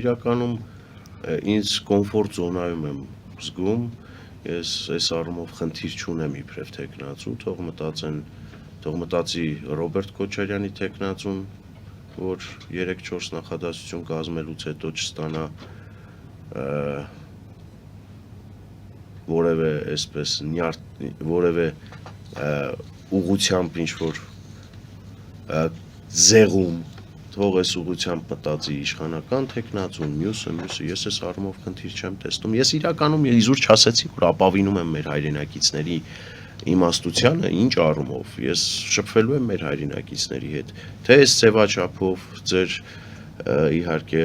իրականում ինձ կոմֆորտ զոնայում եմ զգում, ես այս առումով խնդիր չունեմ իբրև թեկնածու, թող մտածի Ռոբերտ Քոչարյանի թեկնածուն, որ 3-4 նախադասություն կազմելուց հետո չստանա որևէ այսպես որևէ ուղղությամբ ինչ-որ զեղում, թող այս ուղղությամբ մտածի իշխանական թեկնածուն, մյուսը, ես այս առումով խնդիր չեմ տեսնում, ես իրականում իզուր չասեցի, որ ապավինում եմ մեր հայրենակիցների իմաստությանը, ինչ առումով, ես շփվելու եմ մեր հայրենակիցների հետ, թե այս ձևաչափով ձեր իհարկե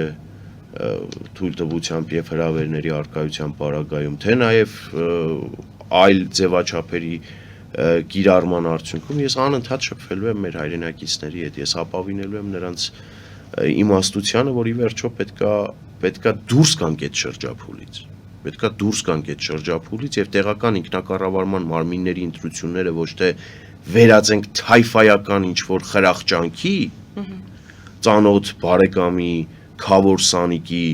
թույլտվությամբ և հրավերների առկայության պարագայում, թե նաև այլ ձևաչափերի կիրառման արդյունքում ես անընդհատ շփվելու եմ մեր հայրենակիցների հետ, ես ապավինելու եմ նրանց իմաստությանը, որ ի վերջո պետքա դուրս գանք այդ շրջափուլից, պետքա դուրս գանք այդ շրջափուլից և տեղական ինքնակառավարման մարմինների ընտրությունները ոչ թե վերածենք թայֆայական ինչ-որ խրախճանքի, ծանոթ բարեկամի, քավոր սանիկի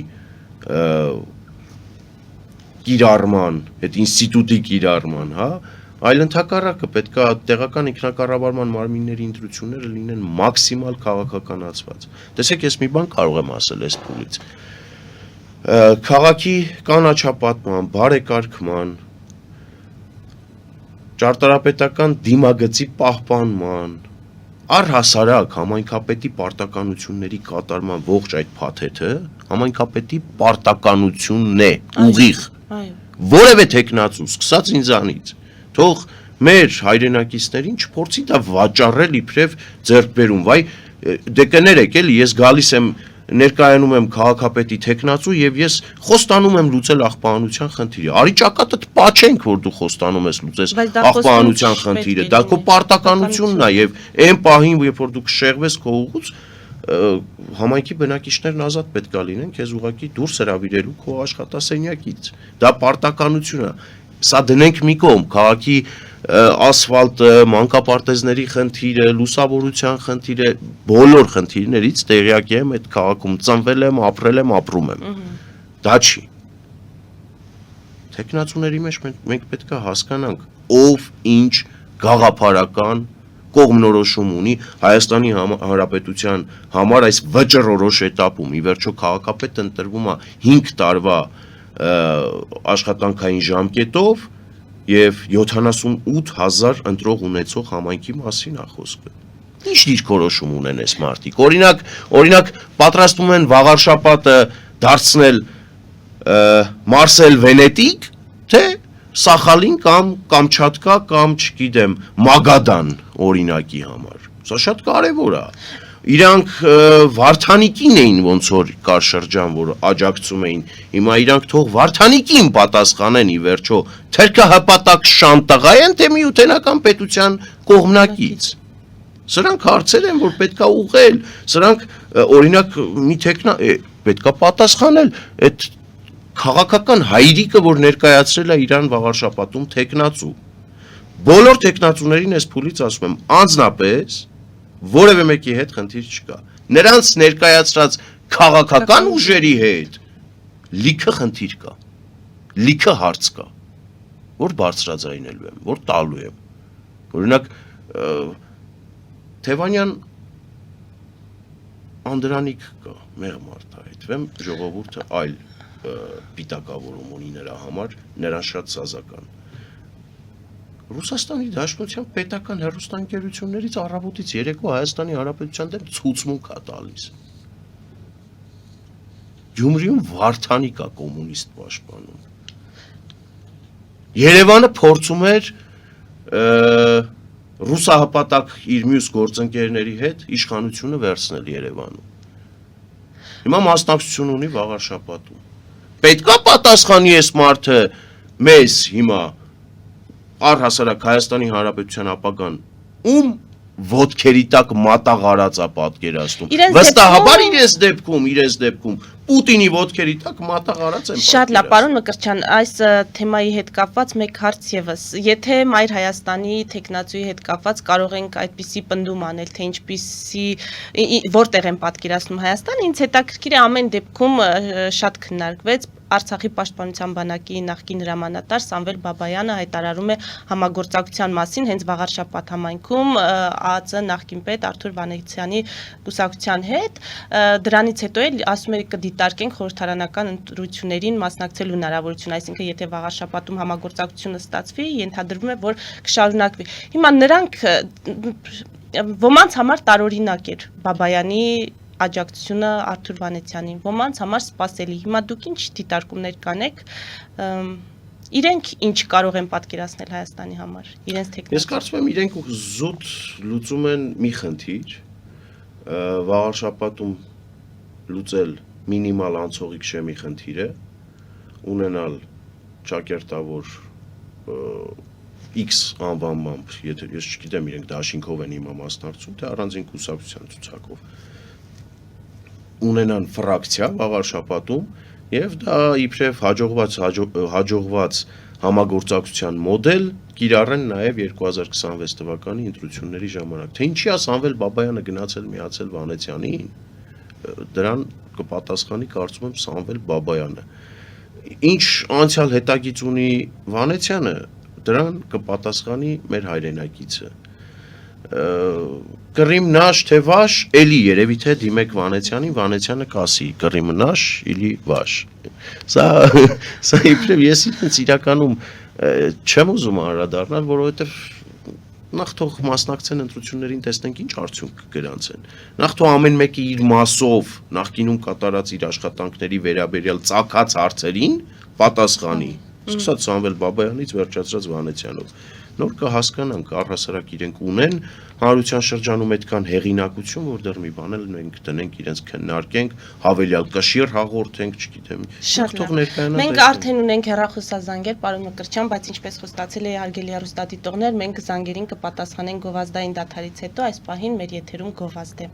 կիրառման, այդ ինստիտուտի կիրառման, հա, այլ ընդհակառակը պետքա տեղական ինքնակառավարման մարմինների ընտրությունները լինեն մաքսիմալ քաղաքականացված։ Տեսեք, ես մի բան կարող եմ ասել այս փուլից։ Քաղաքի կանաչապատման, բարեկարգման, ճարտարապետական դիմագծի պահպանման, առհասարակ համայնքապետի պարտականությունների կատարման ողջ այդ փաթեթը համայնքապետի պարտականությունն է, ուղիղ, որևէ թեկնածու, սկսած ինձանից, թող մեր հայրենակիցներին չփորձի դա վաճառել իբրև ձեռքբերում, վայ, դե կներեք էլի, ես գալիս եմ ներկայանում եմ քաղաքապետի թեկնածու եւ ես խոստանում եմ լուծել աղբահանության խնդիրը։ Արի ճակատդ պաչենք, որ դու խոստանում ես լուծես աղբահանության խնդիրը, դա քո պարտականությունն է եւ այն պահին, երբ որ դու կշեղվես քո ուղուց, համայնքի բնակիչներն ազատ պետքա լինեն, քեզ ուղղակի դուրս հրավիրելու քո աշխատասենյակից։ Դա պարտականություն է։ Սա դնենք մի կողմ, քաղաքի ասֆալտը, մանկապարտեզների խնդիրը, լուսավորության խնդիրը, բոլոր խնդիրներից տեղյակ եմ, այդ քաղաքում ծնվել եմ, ապրել եմ, ապրում եմ։ Դա չի։ Թեկնածուների մեջ մենք պետք է հասկանանք, ով ինչ գաղափարական կողմնորոշում ունի Հայաստանի Հանրապետության համար այս վճռորոշ էտապում։ Ի վերջո քաղաքապետը ընտրվում է 5 տարվա աշխատանքային ժամկետով և 78,000 ընտրող ունեցող համայնքի մասին է խոսքը։ Ինչ դիրքորոշում ունեն այս մարդիկ։ Օրինակ պատրաստում են վաղարշապատը դարձնել Մարսել Վենետիկ, թե Սախալին կամ Կամչատկա կամ չգիտեմ Մագադան օրինակի համար։ Սա շատ կարևոր է։ Իրանք Վարդանիկին էին ոնց որ կար շրջան, որ աջակցում էին, հիմա իրանք թող Վարդանիկին պատասխանեն ի վերջո, թերքահպատակ շանտաղա են, թե միութենական պետության կողմնակից։ Սրանք հարցեր են, որ պետքա ուղղել, սրանք օրինակ մի պետքա պատասխանել այդ քաղաքական հայրիկը, որ ներկայացրել է իրան վաղարշապատում թեկնածու։ Բոլոր թեկնածուներին այս փուլից ասում եմ, անձնապես որևէ մեկի հետ խնդիր չկա։ Նրանց ներկայացրած քաղաքական ուժերի հետ լիքը խնդիր կա, լիքը հարց կա, որ բարձրաձայնելու եմ, որ տալու եմ։ Օրինակ Թևանյան Անդրանիկ կա, մեղմ արտահայտվեմ, ժողովուրդը այլ պիտակավորում ունի նրա համար, նրան շատ սազական։ Ռուսաստանի Դաշնության պետական հեռուստաընկերություններից առավոտից երեկո Հայաստանի Հանրապետության դեմ ցուցմունք է տալիս։ Գյումրիում Վարդանիկ է կոմունիստ պաշտպանում։ Երևանը փորձում էր ռուսահպատակ իր մյուս գործընկերների հետ իշխանությունը վերցնել Երևանում։ Հիմա մասնակցություն ունի վաղարշապատում։ Պետքա պատասխանի այս մարդը մեզ հիմա առհասարակ Հայաստանի Հանրապետության ապագան ում ոտքերի տակ մատաղ արած է պատկերացնում։ Վստահաբար իրենց դեպքում Պուտինի ոտքերի տակ մատաղարած են։ Շատ լավ, պարոն Մկրտչյան, այս թեմայի հետ կապված մեկ հարց եւս։ Եթե Մայր Հայաստանի տեխնացուի հետ կապված կարող ենք այդպիսի պնդում անել, թե ինչպիսի որտեղ են պատկերացնում Հայաստանը, ինձ հետաքրքիր է ամեն դեպքում շատ քննարկվեց Արցախի պաշտպանության բանակի նախկին հրամանատար Սամվել Բաբայանը հայտարարում է համագործակցության մասին հենց Վաղարշապատ համայնքում ԱԱԾ նախկին պետ Արթուր Վանեցյանի կուսակցության հետ, դրանից հետո էլ ասում է կդիտարկենք խորհրդարանական ընտրություններին մասնակցելու հնարավորություն, այսինքն եթե Վաղարշապատում համագործակցությունը ստացվի, ենթադրվում է, որ կշարունակվի։ Հիմա նրանք ոմանց համար տարօրինակ էր Բաբայանի աջակցությունը Արթուր Վանեցյանին, ոմանց համար սպասելի։ Հիմա դուք ինչ դիտարկումներ կանեք, իրենք ինչ կարող են պատկերացնել Հայաստանի համար, իրենց տեխնիկան։ Ես կարծում եմ իրենք զուտ լուծում են մի խնդիր, Վաղարշապատում լուծել մինիմալ անցողիկ շեմի խնդիրը, ունենալ ճակերտավոր X անվանմամբ, եթե ես չգիտեմ իրենք դաշինքով են հիմա մասնակցում, թե առանձին կուսակցության ցուցակով ունենան ֆրակցիա Վաղարշապատում եւ դա իբրև հաջողված համագործակցության մոդել կիրառեն նաեւ 2026 թվականի ընտրությունների ժամանակ։ Թե ինչի է Սամվել Բաբայանը գնացել միացել Վանեցյանին, դրան կպատասխանի կարծում եմ Սամվել Բաբայանը։ Ինչ անցյալ հետագիծ ունի Վանեցյանը, դրան կպատասխանի մեր հայրենակիցը։ Կռիմ նաշ թե վաշ, էլի երևի թե դիմեք Վանեցյանին, Վանեցյանը կասի կռիմ նաշ, իլի վաշ։ Սա իբրև ես ինձ իրականում չեմ ուզում անդրադառնալ, որովհետև նախ թող մասնակցեն ընտրություններին, տեսնենք ինչ արդյունք կգրանցեն։ Նախ թող ամեն մեկը իր մասով նախկինում կատարած իր աշխատանքների վերաբերյալ ծագած հարցերին պատասխանի։ Սկսած Սամվել Բաբայանից վերջացրած Վանեցյանով։ Նոր կհասկանանք, առհասարակ իրենք ունեն հանրության շրջանում այդքան հեղինակություն, որ դեռ մի բան էլ մենք տնենք իրենց քննարկենք, հավելյալ կշիռ հաղորդենք, չգիտեմ։ Շատ թող ներկայանան։ Մենք արդեն ունենք հեռախոսազանգեր, պարոն Մկրտչյան, բայց ինչպես խոստացել էի հարգելի հեռուստադիտողներ, մենք զանգերին կպատասխանենք գովազդային դադարից հետո, այս պահին մեր եթերում գովազդ է։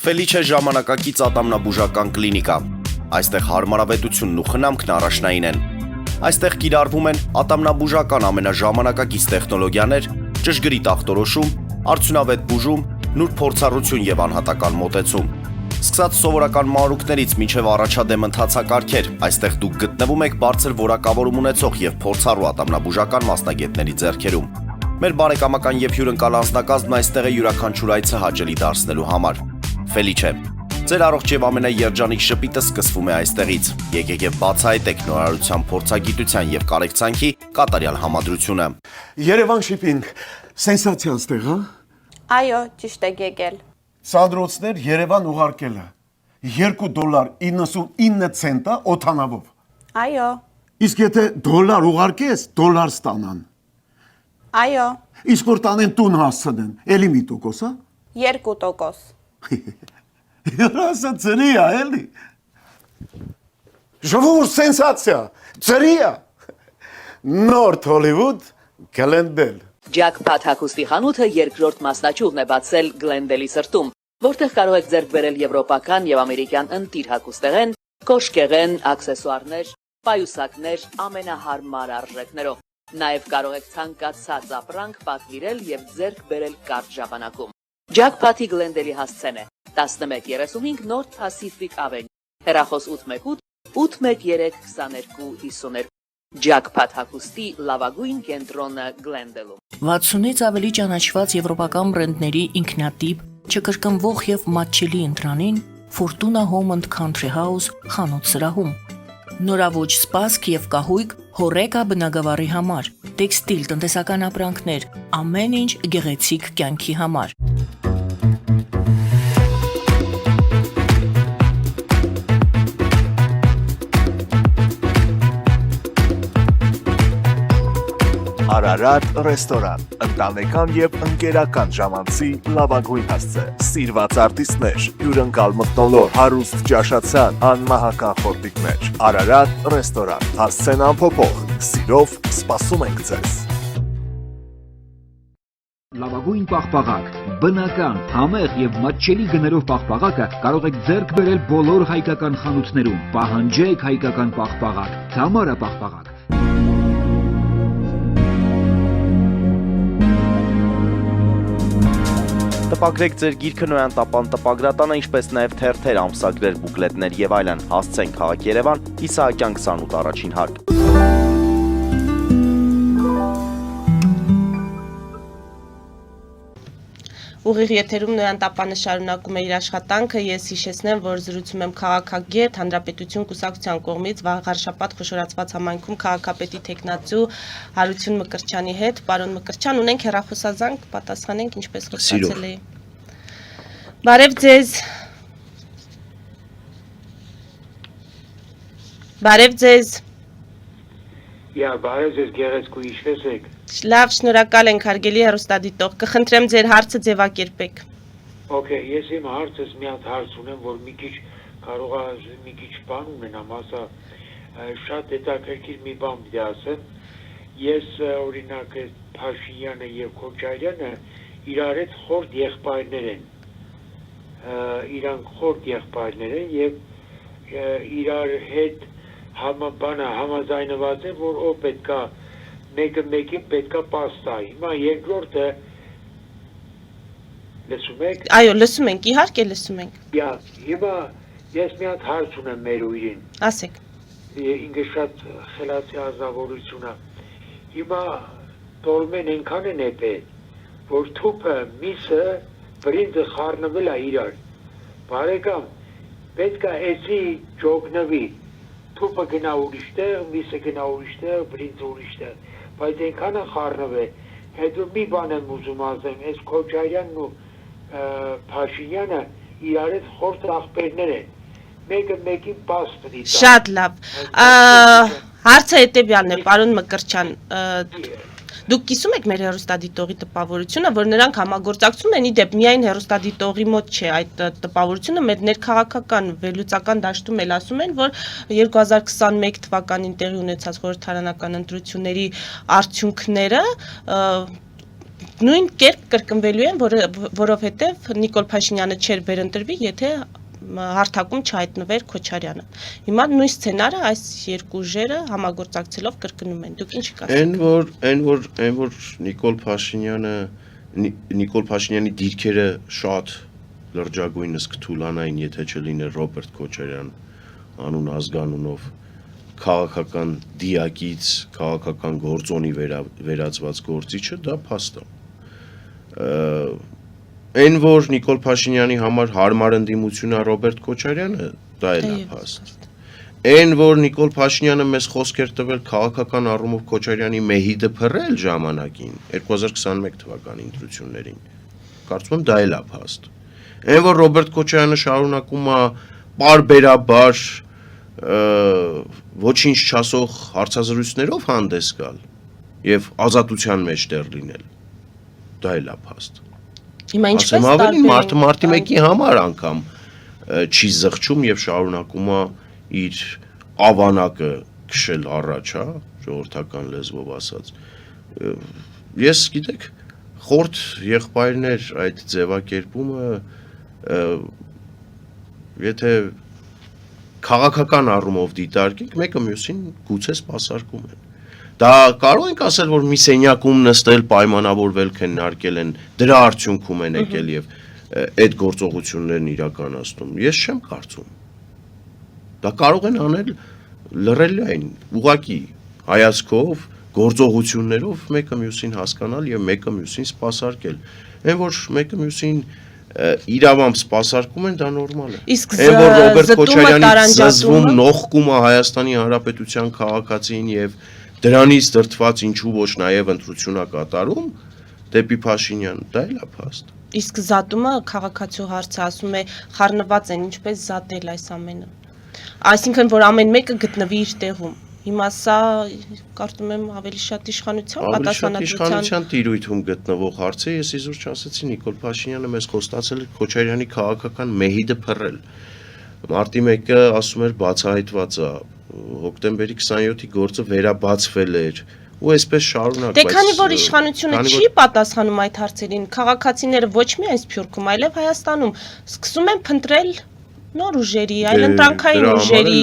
Ֆելիչե ժամանակակից ատամնաբուժական կլինիկա։ Այստեղ հարմարավետությունն ու խնամքն առաջնային են։ Այստեղ կիրառվում են ատամնաբուժական ամենաժամանակակից տեխնոլոգիաներ, ճշգրիտ ախտորոշում, արդյունավետ բուժում, նուրբ փորձառություն եւ անհատական մոտեցում։ Սկսած սովորական մանրուքներից մինչև առաջադեմ ընթացակարգեր, այստեղ դուք գտնվում եք բարձր որակավորում ունեցող եւ փորձառու ատամնաբուժական մասնագետների ձեռքերում։ Մեր բարեկամական եւ հյուրընկալ անձնակազմն այստեղ է յուրաքանչյուր այցը հաճելի դարձնելու համար։ Ֆելիչե, ձեր առողջ եւ ամենաերջանիկ շպիտը սկսվում է այստեղից։ Եկեք եւ բացահայտեք նորարարության փորձագիտության եւ կարեկցանքի կատարյալ համադրությունը։ Երևան շիփինգ, սենսացիա ստեղ, հա։ Այո, ճիշտ եք եկել։ Սանդրոցներ Երևան ուղարկելը $2.99 օթանավով։ Այո, Իսկ եթե դոլար ուղարկես, դոլար ստանան։ այո, Իսկ որ տանեն տուն հասցնեն, էլի մի տոկոս, հա։ 2%։ Երասը ծրի է, էլի։ Ժողովուրդ սենսացիա, ծրի է։ Նորթ Հոլիվուդ Գլենդել։ Ջաքփաթ հագուստի խանութը երկրորդ մասնաճյուղն է բացել Գլենդելի սրտում, որտեղ կարող եք ձեռք բերել եվրոպական եւ ամերիկյան ընտիր հագուստեղեն, կոշկեղեն, աքսեսուարներ, պայուսակներ ամենահարմար արժեքներով։ Նաեւ կարող եք ցանկացած ապրանք պատվիրել եւ ձեռք բերել կարճ ժամանակում։ Ջաքփաթի Գլենդելի հասցեն է 1135 North Pacific Avenue, հեռախոս 818 813 2252։ Ջաքփաթ հագուստի լավագույն կենտրոնը Գլենդելում։ 60-ից ավելի ճանաչված եվրոպական բրենդների ինքնատիպ, չկրկնվող եւ մատչելի ընտրանին Fortuna Home and Country House խանութ սրահում։ Նորավոճ սպասք եւ կահույք հորեկա բնագավառի համար, տեքստիլ տնտեսական ապրանքներ, ամեն ինչ գեղեցիկ կյանքի համար։ Արարատ ռեստորան, ընտանեկան եւ ընկերական ժամանցի լավագույն հասցե, սիրված արտիստներ, հյուրընկալ մթնոլորտ, հարուստ ճաշացան, անմահական խորտիկներ, Արարատ ռեստորան, հասցեն անփոփոխ, սիրով սպասում ենք ձեզ։ Լավագույն պաղպաղակ, բնական, համեղ եւ մատչելի գներով պաղպաղակը կարող եք ձեռք բերել բոլոր հայկական խանութներում։ Պահանջեք հայկական պաղպաղակ, Թամարա պաղպաղակ։ Տպագրեք ձեր գիրքը Նոյան տապան տպագրատանը, ինչպես նաև թերթեր, ամսագրեր, բուկլետներ եւ այլն։ Հասցեն քաղաք Երևան, Իսահակյան 28 առաջին հարկ։ Ուղիղ եթերում Նոյան տապանը շարունակում է իր աշխատանքը, ես հիշեցնեմ, որ զրուցում եմ քաղաքագետ Հանրապետություն կուսակցության կողմից վաղարշաբաթ խոշորացված համայնքում քաղաքապետի տեխնացու Հարություն Մկրտչյանի հետ։ Պարոն Մկրտչյան, ունենք հեռախոսազանգ, պատասխանենք ինչպես խոսացել էի։ Բարև ձեզ։ Բարև ձեզ։ Բարև ձեզ, գեղեցկու, ինչպես եք։ Լավ, շնորհակալ ենք, հարգելի հեռուստադիտող, կխնդրեմ ձեր հարցը ձևակերպեք։ Okay, ես իմ հարցս մի հատ հարց ունեմ, որ մի քիչ կարող է մի քիչ բան ունենամ, ասա, շատ հետաքրքիր մի բան պիտի ասեմ։ Ես օրինակ Փաշինյանը եւ Քոչարյանը իրար հետ խորտ եղբայրներ են։ Իրանք խորտ եղբայրներ են եւ իրար հետ համաձայնված են, որ ով պետքա մեկը մեկին պետքա պաստա։ Հիմա երկրորդը լսում եք։ Այո, լսում ենք, իհարկե լսում ենք։ Հիմա ես մի հատ հարց ունեմ մեր ուժին։ Ասեք։ Ինքը շատ խելացի ազնվորություն է։ Հիմա տոլմեն այնքան են եպել, որ թուփը միսը բրինձը խառնվել է իրար։ Բարեկամ, պետքա էսի ճոգնվի։ Թուփը գնա ուրիշ տեղ, միսը գնա ուրիշ տեղ, բրինձը ուրիշ տեղ։ Բայց այնքան է խառնվել, հետո մի բան եմ ուզում ասեմ, այս Քոչարյանն ու Փաշինյանը իրար հետ խորտ աղբերներ են, մեկը մեկին պաս պիտի տա։ Շատ լավ, հարցը հետևյալն է, պարոն Մկրտչյան, դուք կիսում եք մեր հեռուստադիտողի տպավորությունը, որ նրանք համագործակցում են, իդեպ միայն հեռուստադիտողի մոտ չէ այդ տպավորությունը, մեր ներքաղաքական վերլուծական դաշտում էլ ասում են, որ 2021 թվականին տեղի ունեցած խորհրդարանական ընտրությունների արդյունքները նույն կերպ կրկնվելու են, որովհետև Նիկոլ Փաշինյանը չէր վերընտրվի, եթե հարթակում չհայտնվեր Քոչարյանը։ Հիմա նույն սցենարը այս երկու ուժերը համագործակցելով կրկնում են։ Դուք ինչ կասեք։ Այն որ Նիկոլ Փաշինյանի դիրքերը շատ լրջագույնս կթուլանային, եթե չլիներ Ռոբերտ Քոչարյան անուն ազգանունով քաղաքական դիակից, քաղաքական գործոնի վերածված գործիչը, դա փաստ է։ Այն որ Նիկոլ Փաշինյանի համար հարմար ընդդիմություն է Ռոբերտ Քոչարյանը, դա էլ է փաստ։ Այն որ Նիկոլ Փաշինյանը մեզ խոսք էր տվել քաղաքական առումով Քոչարյանի մեհիդը փռել ժամանակին 2021 թվականի ընտրություններին, կարծում եմ դա էլ է փաստ։ Այն որ Ռոբերտ Քոչարյանը շարունակում է պարբերաբար ոչինչ չասող հարցազրույցներով հանդես գալ եւ ազատության մեջ տեղ լինել, դա էլ է փաստ։ Հիմա ինչպես մարտի 1-ի համար անգամ չի զղջում եւ շարունակում է իր ավանակը քշել առաջ, հա, ժողովրդական լեզվով ասած։ Ես գիտեք, խորտ եղբայրներ այդ ձևակերպումը, եթե քաղաքական առումով դիտարկենք, մեկը մյուսին գուցե սպասարկում են։ Դա կարող ենք ասել, որ մի սենյակում նստել, պայմանավորվել քննարկել են, դրա արդյունքում են եկել եւ այդ գործողություններն իրականացնում։ Ես չեմ կարծում։ Դա կարող են անել լռելային, ուղղակի հայացքով, գործողություններով մեկը մյուսին հասկանալ եւ մեկը մյուսին սպասարկել։ Այն որ մեկը մյուսին իրավամբ սպասարկում են, դա նորմալ է։ Այն որ Ռոբերտ Քոչարյանի զզվում նողկումը Հայաստանի Հանրապետության քաղաքացին եւ դրանից դրդված ինչու ոչ նաև ընտրություն է կատարում դեպի Փաշինյան, դա էլ է փաստ։ Իսկ զատումը քաղաքացու հարցը ասում է խառնված են, ինչպես զատել այս ամենը։ Այսինքն որ ամեն մեկը գտնվի իր տեղում։ Հիմա սա կարծում եմ ավելի շատ իշխանության պատասխանատվության տիրույթում գտնվող հարց է, ես իզուր չասեցի Նիկոլ Փաշինյանը մեզ խոստացել է Քոչարյանի քաղաքական մեհիդը փռել։ Մարտի 1-ը ասում էր բացահայտված է, հոկտեմբերի 27-ի գործը վերաբացվել էր ու այսպես շարունակ, Դե քանի որ իշխանությունը չի պատասխանում այդ հարցերին, քաղաքացիները ոչ միայն Սփյուռքում, այլև Հայաստանում սկսում են փնտրել նոր ուժերի, այլընտրանքային ուժերի,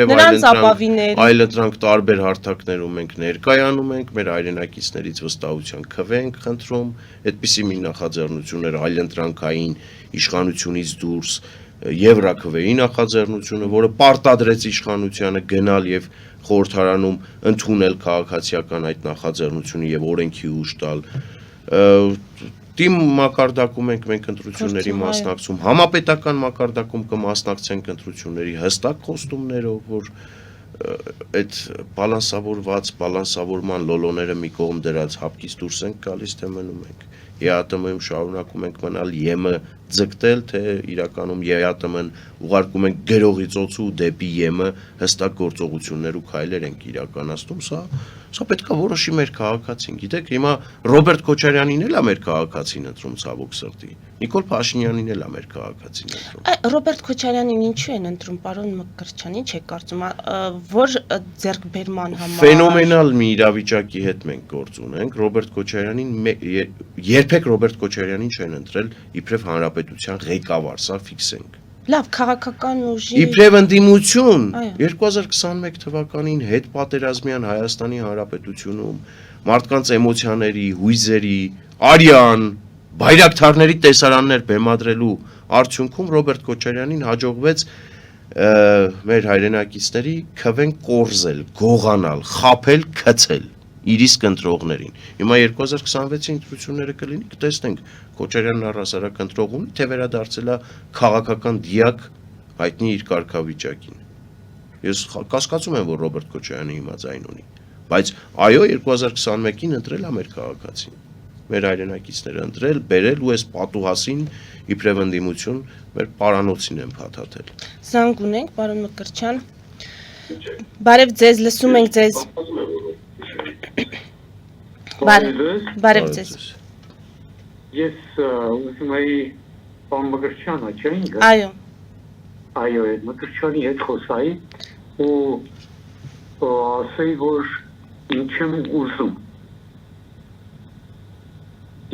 նրանց ապավինել։ Այլընտրանք տարբեր հարթակներում ենք ներկայանում ենք, մեր հայրենակիցներից վստահության քվե ենք խնդրում, այդպիսի մի նախաձեռնություններ այլընտրանքային իշխանությունից դուրս Եվրաքվեի նախաձեռնությունը, որը պարտադրեց իշխանությանը գնալ եւ խորհրդարանում ընդունել քաղաքացիական այդ նախաձեռնությունը եւ օրենքի ուժ տալ։ Թիմ մակարդակում ենք մենք ընտրությունների մասնակցում, համապետական մակարդակում կմասնակցենք ընտրությունների հստակ խոստումներով, որ այդ բալանսավորման լոլոները մի կողմ դրած հապկից դուրս ենք գալիս, թե մնում ենք։ ԵԱՏՄ-ում շարունակում ենք մնալ ԵՄ ձգտել, թե իրականում ԵԱՏՄ-ն ուղարկում ենք գրողի ծոցու դեպի ԵՄ հստակ գործողություններ ու քայլեր ենք իրականացնում, սա պետք է որոշի մեր քաղաքացին։ Գիտեք, հիմա Ռոբերտ Քոչարյանին էլ է մեր քաղաքացին ընտրում ցավոք սրտի։ Նիկոլ Փաշինյանին էլ է մեր քաղաքացին ընտրում։ Ռոբերտ Քոչարյանին ինչու են ընտրում, պարոն Մկրտչյան, ինչ եք կարծում, որ ձեռքբերման համար։ Ֆենոմենալ մի իրավիճակի հետ մենք գործ ունենք։ Ռոբերտ Քոչարյանին երբեք Ռոբերտ Քոչարյանին չեն ընտրել իբրև հանրապետության ղեկավար, սա ֆիքսենք։ Լավ, քաղաքական ուժի Իբրև ընդդիմություն 2021 թվականին հետ պատերազմյան Հայաստանի Հանրապետությունում մարդկանց էմոցիաների, հույզերի, արյան, բայրակթարների տեսարաններ բեմադրելու արդյունքում Ռոբերտ Քոչարյանին հաջողվեց մեր հայրենակիցների քվեն կորզել, գողանալ, խաբել, քցել իր իսկ ընտրողներին։ Հիմա 2026-ի ընտրությունները կլինի, կտեսնենք Քոչարյանն առհասարակ ընտրող ունի, թե վերադարձել է քաղաքական դիակ հայտնի իր կարգավիճակին։ Ես կասկածում եմ, որ Ռոբերտ Քոչարյանը հիմա ձայն ունի, բայց այո 2021-ին ընտրել է մեր քաղաքացին, մեր հայրենակիցները ընտրել, բերել ու այս պատուհասին իբրև ընդդիմություն մեր պարանոցին են փաթաթել։ Զանգ ունենք, պարոն Մկրտչյան։ Բարև ձեզ, լսում ենք ձեզ։ Բարև ձեզ։ Ես ուզում էի պարոն Մկրտչյանը, չէ՞ ինքը։ Այո։ Այո, Մկրտչյանի հետ խոսայի ու ասեի, որ ինչ եմ ուզում։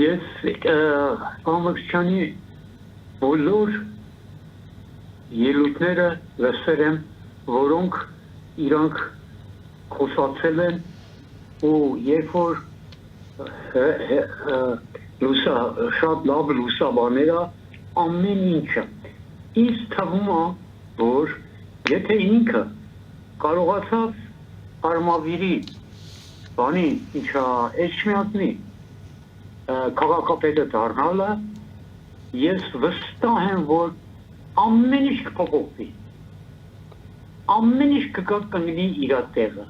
Ես պարոն Մկրտչյանի բոլոր ելույթները լսել եմ, որոնք իրանք խոսացել են ու երբ որ շատ լավ լուսաբաները ամեն ինչը ինձ թվում է, որ եթե ինքը կարողացավ արմավիրի բանի ինչա Էջմիածնի քաղաքապետը դառնալը, ես վստահ եմ, որ ամեն ինչ կփոխվի, ամեն ինչ կգտնի իր տեղը։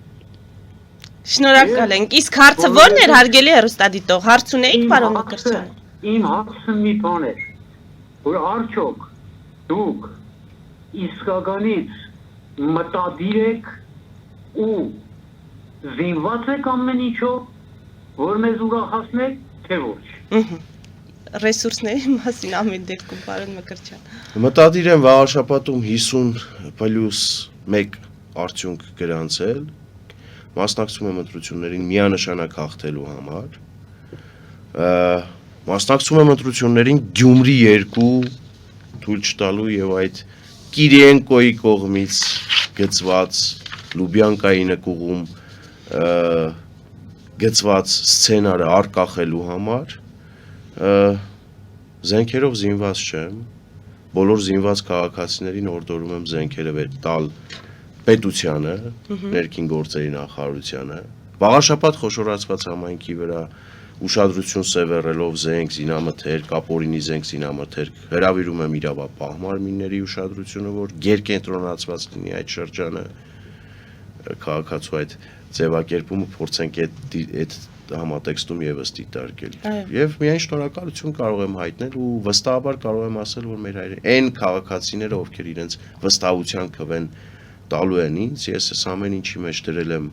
Շնորհակալ ենք։ Իսկ հարցը ո՞րն էր, հարգելի հեռուստադիտող, հարց ունեիք, պարոն Մկրտչյան։ Իմ հարցը մի բան էր, որ արդյոք դուք իսկականից մտադիր եք ու զինված եք ամեն ինչով, որ մեզ ուրախացնեք, թե ոչ։ Ռեսուրսների մասին ամեն դեպքում, պարոն Մկրտչյան։ Մտադիր եմ վաղաշաբաթում 50+1 արդյունք գրանցել, մասնակցում եմ ընտրություններին միանշանակ հաղթելու համար, մասնակցում եմ ընտրություններին Գյումրի 2 թույլ չտալու եւ այդ Կիրիենկոյի կողմից գծված Լուբյանկայի նկուղում գծված սցենարը արկախելու համար, զենքերով զինված չեմ, բոլոր զինված քաղաքացիներին օրդորում եմ զենքերը տալ պետությանը, ներքին գործերի նախարարությանը, վաղաշաբաթ խոշորացված համայնքի վրա ուշադրություն սևեռելով զենք, զինամթերք, ապօրինի զենք, զինամթերք, հրավիրում եմ իրավապահ մարմինների ուշադրությունը, որ գերկենտրոնացված լինի այդ շրջանը, քաղաքացու այդ ձևակերպումը փորձենք այդ համատեքստում եւս դիտարկել։ Եվ միայն շնորհակալություն կարող եմ հայտնել ու վստահաբար կարող եմ ասել, որ մեր այն քաղաքացիները, ովքեր իրենց վստահության քվեն տալու են ինձ, ես այս ամեն ինչի մեջ դրել եմ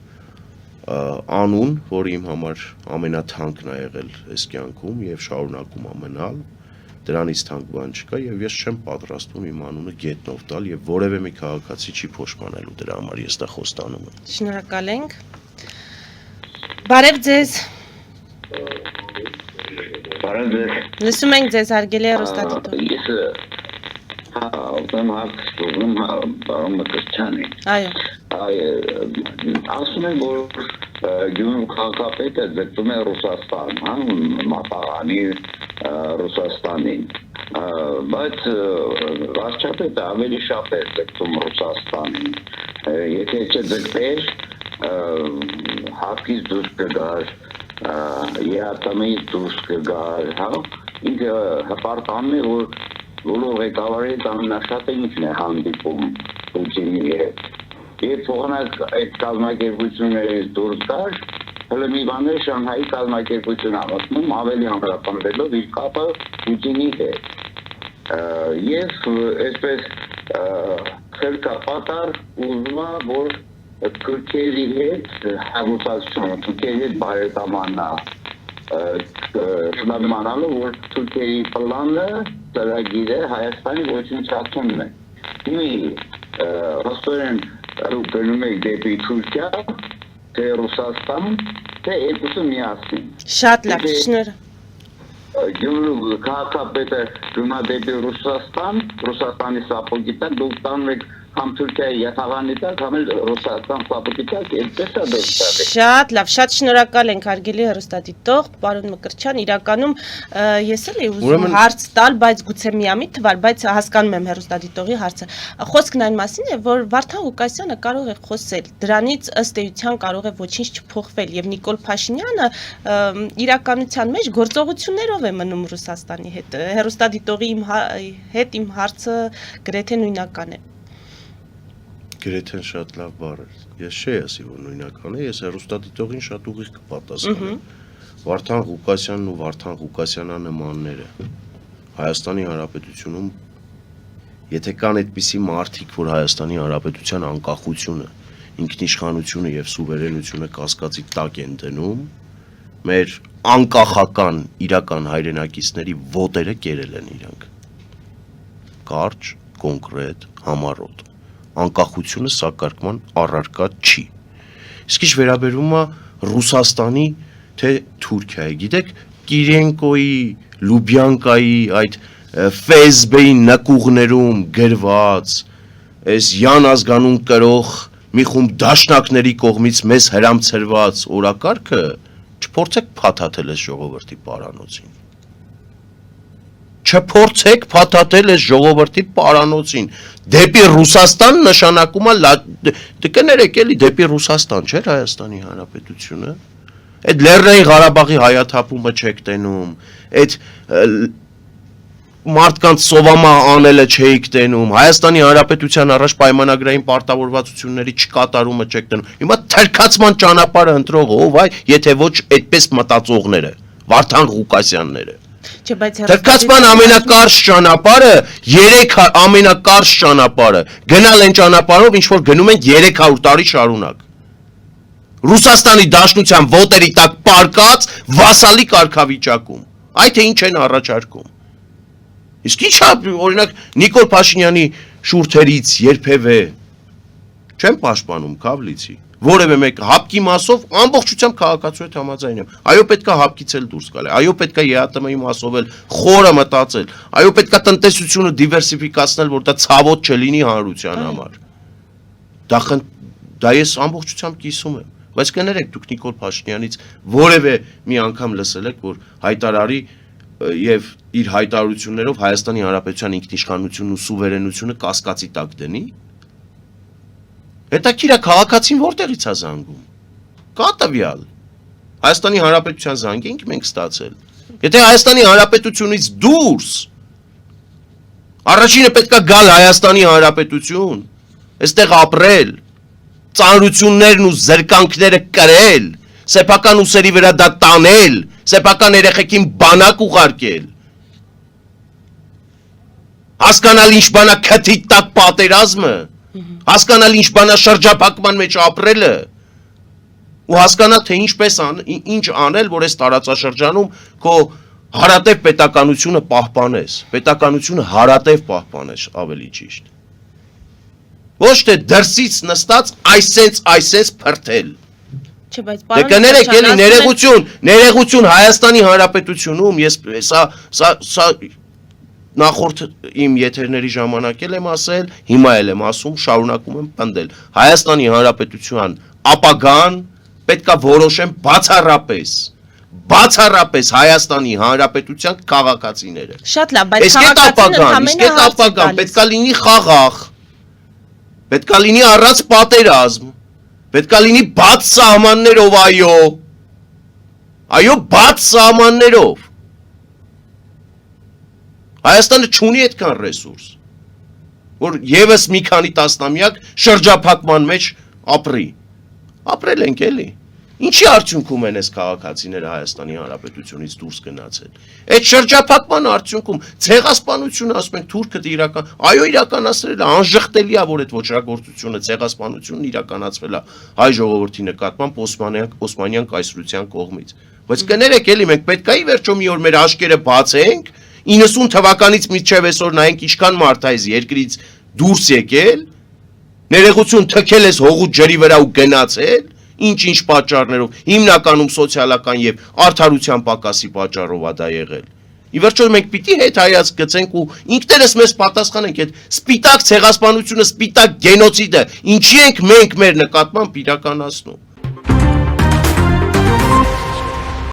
անուն, որը իմ համար ամենաթանկն է եղել այս կյանքում եւ շարունակում է մնալ, դրանից թանկ բան չկա եւ ես չեմ պատրաստվում իմ անունը գետնով տալ եւ որևէ մի քաղաքացի չի փոշմանելու դրա համար, ես դա խոստանում եմ։ Շնորհակալ ենք։ Բարև ձեզ։ Բարև ձեզ։ Լսում ենք ձեզ, հարգելի հեռուստադիտող։ Ես ում հարցում բարոն Մկրտչյանի։ Այո։ Ասում են, որ գյուղում քաղաքապետը ձգտում է Ռուսաստան, մատաղանի Ռուսաստանին, բայց վարչապետը ավելի շատ է ձգտում Ռուսաստանին, եթե չձգտեր, հարկից դուրս կգար, ԵԱՏՄ-ից դուրս կգար, ինքը հպարտանում է, որ բոլոր ղեկավարներից ամենաշատը ինքն է հանդիպում Պուտինի հետ։ Երբ փոխանակ այդ կազմակերպություններից դուրս գար, հələ մի բան է Շանհայի կազմակերպությունը ամուսնում ավելի ամրապնդելով իր կապը Պուտինի հետ։ Եվ այսպես խելքապատար ուզում է, որ Թուրքիայի հետ հաղորդակցությունը, Թուրքիայի հետ բարեկամանա, շնորհմանալով, որ Թուրքիայի պլանը, ծրագիրը Հայաստանի ոչնչացումն է։ Հստորեն գնում եք դեպի Թուրքիա, թե Ռուսաստան, թե երկուսը միասին։ Շատ լավ, շնորհ։ Գյուղու քաղաքապետը գնում է դեպի Ռուսաստան, Ռուսաստանի սապոգի տակ, դուք տանում եք համ Թուրքիայի յաթաղանի տակ, համ էլ Ռուսաստան սապոգի տակ, այդպես է դեպքը։ Շատ լավ, շատ շնորհակալ ենք հարգելի հեռուստադիտող, պարոն Մկրտչյան, իրականում ես էլ էի ուզում հարց տալ, բայց գուցե միամիտ թվար, բայց հասկանում եմ հեռուստադիտողի հարցը։ Խոսքն այն մասին է, որ Վարդան Ղուկասյանը կարող է խոսել, դրանից ըստ էության կարող է ոչինչ չփոխվել, եւ Նիկոլ Փաշինյանը իրականության մեջ գործողություններով է մնում Ռուսաստանի հետ։ Հեռուստադիտողի հետ իմ հարցը գրեթե նույնական է։ Գրեթե շատ լավ բառ է։ Ես չի ասի, որ նույնական է, ես հեռուստադիտողին շատ ուղիղ կպատասխանեմ։ Վարդան Ղուկասյանն ու Վարդան Ղուկասյանա նմանները Հայաստանի Հանրապետությունում, եթե կան այդպիսի մարդիկ, որ Հայաստանի Հանրապետության անկախությունը, ինքնիշխանությունը եւ սուվերենությունը կասկածի տակ են դնում, մեր անկախական իրական հայրենակիցների ոտերը կերել են իրանք։ Կարճ, կոնկրետ, համառոտ։ Անկախությունը սակարկման առարկա չի։ Իսկ ինչ վերաբերում է Ռուսաստանի թե Թուրքիայի, գիտեք, Կիրենկոյի, Լուբյանկայի այդ FSB-ի նկուղներում գրված, այս Յան ազգանուն կրող մի խումբ դաշնակների կողմից մեզ հրամցրված օրակարգը չփորձեք փաթաթել այս ժողովրդի պարանոցին։ Չփորձեք փաթաթել այս ժողովրդի պարանոցին։ Դեպի Ռուսաստան նշանակում է կներեք էլի դեպի Ռուսաստան, չէ՞ Հայաստանի Հանրապետությունը։ Այդ Լեռնային Ղարաբաղի հայաթափումը չեք տենում, այդ մարդկանց սովամա անելը չէիք տենում, Հայաստանի Հանրապետության առաջ պայմանագրային պարտավորվածությունների չկատարումը չեք տենում։ Հիմա թրքացման ճանապարհը ընտրող ով այ, եթե ոչ այդպես մտածողները, Վարդան Ղուկասյանները։ Թրքացման ամենակարճ ճանապարհը, ամենակարճ ճանապարհը, գնալ են ճանապարհով, ինչ որ գնում են 300 տարի շարունակ։ Ռուսաստանի Դաշնության ոտերի տակ պարկած վասալի կարգավիճակում։ Այդ թե ինչ են առաջարկում։ Իսկ ի՞նչ է, օրինակ Նիկոլ Փաշինյանի շուրթերից երբևէ չեմ պաշտպանում Քավլիցի, որևէ մեկը հապկի մասով ամբողջությամբ քաղաքացու հետ համաձայն եմ։ Այո, պետքա հապկից էլ դուրս գալ։ Այո, պետքա ԵԱՏՄ-ի մասով էլ խորը մտածել։ Այո, պետքա տնտեսությունը դիվերսիֆիկացնել, որ դա ցավոտ չլինի հանրության համար։ Դա ես ամբողջությամբ կիսում եմ։ Բայց կներեք, դուք Նիկոլ Փաշինյանից որևէ մի անգամ լսել եք, որ հայտարարի եւ իր հայտարարություններով Հայաստանի Հանրապետության ինքնիշխանությունն ու սուվերենությունը կասկածի տակ դնի։ Հետաքրքիր է քաղաքացին որտեղից է զանգում։ Կա տվյալ։ Հայաստանի Հանրապետության զանգենք մենք ստացել։ Եթե Հայաստանի Հանրապետությունից դուրս առաջինը պետքա գալ Հայաստանի Հանրապետություն, այստեղ ապրել, ծանրություններն ու զրկանքները կրել, սեփական ուսերի վրա դա տանել, սեփական երեխեքին բանակ ուղարկել։ Հասկանալ ինչ բանա քթի տակ պատերազմը, հասկանալ ինչ բանա շրջափակման մեջ ապրելը, ու հասկանալ թե ինչ անել, որ այս տարածաշրջանում քո հարատև պետականությունը պահպանես, պետականությունը հարատև պահպանես, ավելի ճիշտ։ Ոչ թե դրսից նստած այսենց փրթել։ Չէ, բայց Դե կներեք էլի ներեգություն Հայաստանի Հանրապետությունում ես սա նախորդ իմ եթերների ժամանակ եմ ասել, հիմա եմ ասում, շարունակում եմ պնդել։ Հայաստանի Հանրապետության ապագան պետքա որոշեն բացառապես Հայաստանի Հանրապետության քաղաքացիները։ Շատ լավ, բայց իսկ այդ ապագան պետքա լինի խաղաղ, պետքա լինի առանց պատերազմ, պետքա լինի բաց սահմաններով, այո, բաց սահմաններով։ Հայաստանը չունի այդքան ռեսուրս, որ եւս մի քանի տասնամյակ շրջափակման մեջ ապրել ենք էլի։ Ինչի արդյունքում են այս քաղաքացիները Հայաստանի Հանրապետությունից դուրս գնացել։ Այդ շրջափակման արդյունքում ցեղասպանությունը, ասում ենք, թուրքը իրականացրել է, անժխտելի է, որ այդ ոչրագործությունը, ցեղասպանությունն իրականացվել է հայ ժողովրդի նկատմամբ Օսմանյան կայսրության կողմից։ Բայց կներեք էլի, մենք պետք է ի վերջո մի օր մեր աչքերը բացենք, 90 թվականից մինչև այսօր նայենք ինչքան մարդ այս երկրից դուրս եկել, ներեգություն թքել ես հողուտ ջրի վրա ու գնացել, ինչ պատճառներով, հիմնականում սոցիալական եւ արդարության պակասի պատճառով է դա եղել։ Ի վերջո մենք պիտի հետ հայացք գցենք ու ինքներս մեզ պատասխանենք այդ սպիտակ ցեղասպանությունը, սպիտակ գենոցիդը, ինչի ենք մենք մեր նկատմամբ իրականացնում։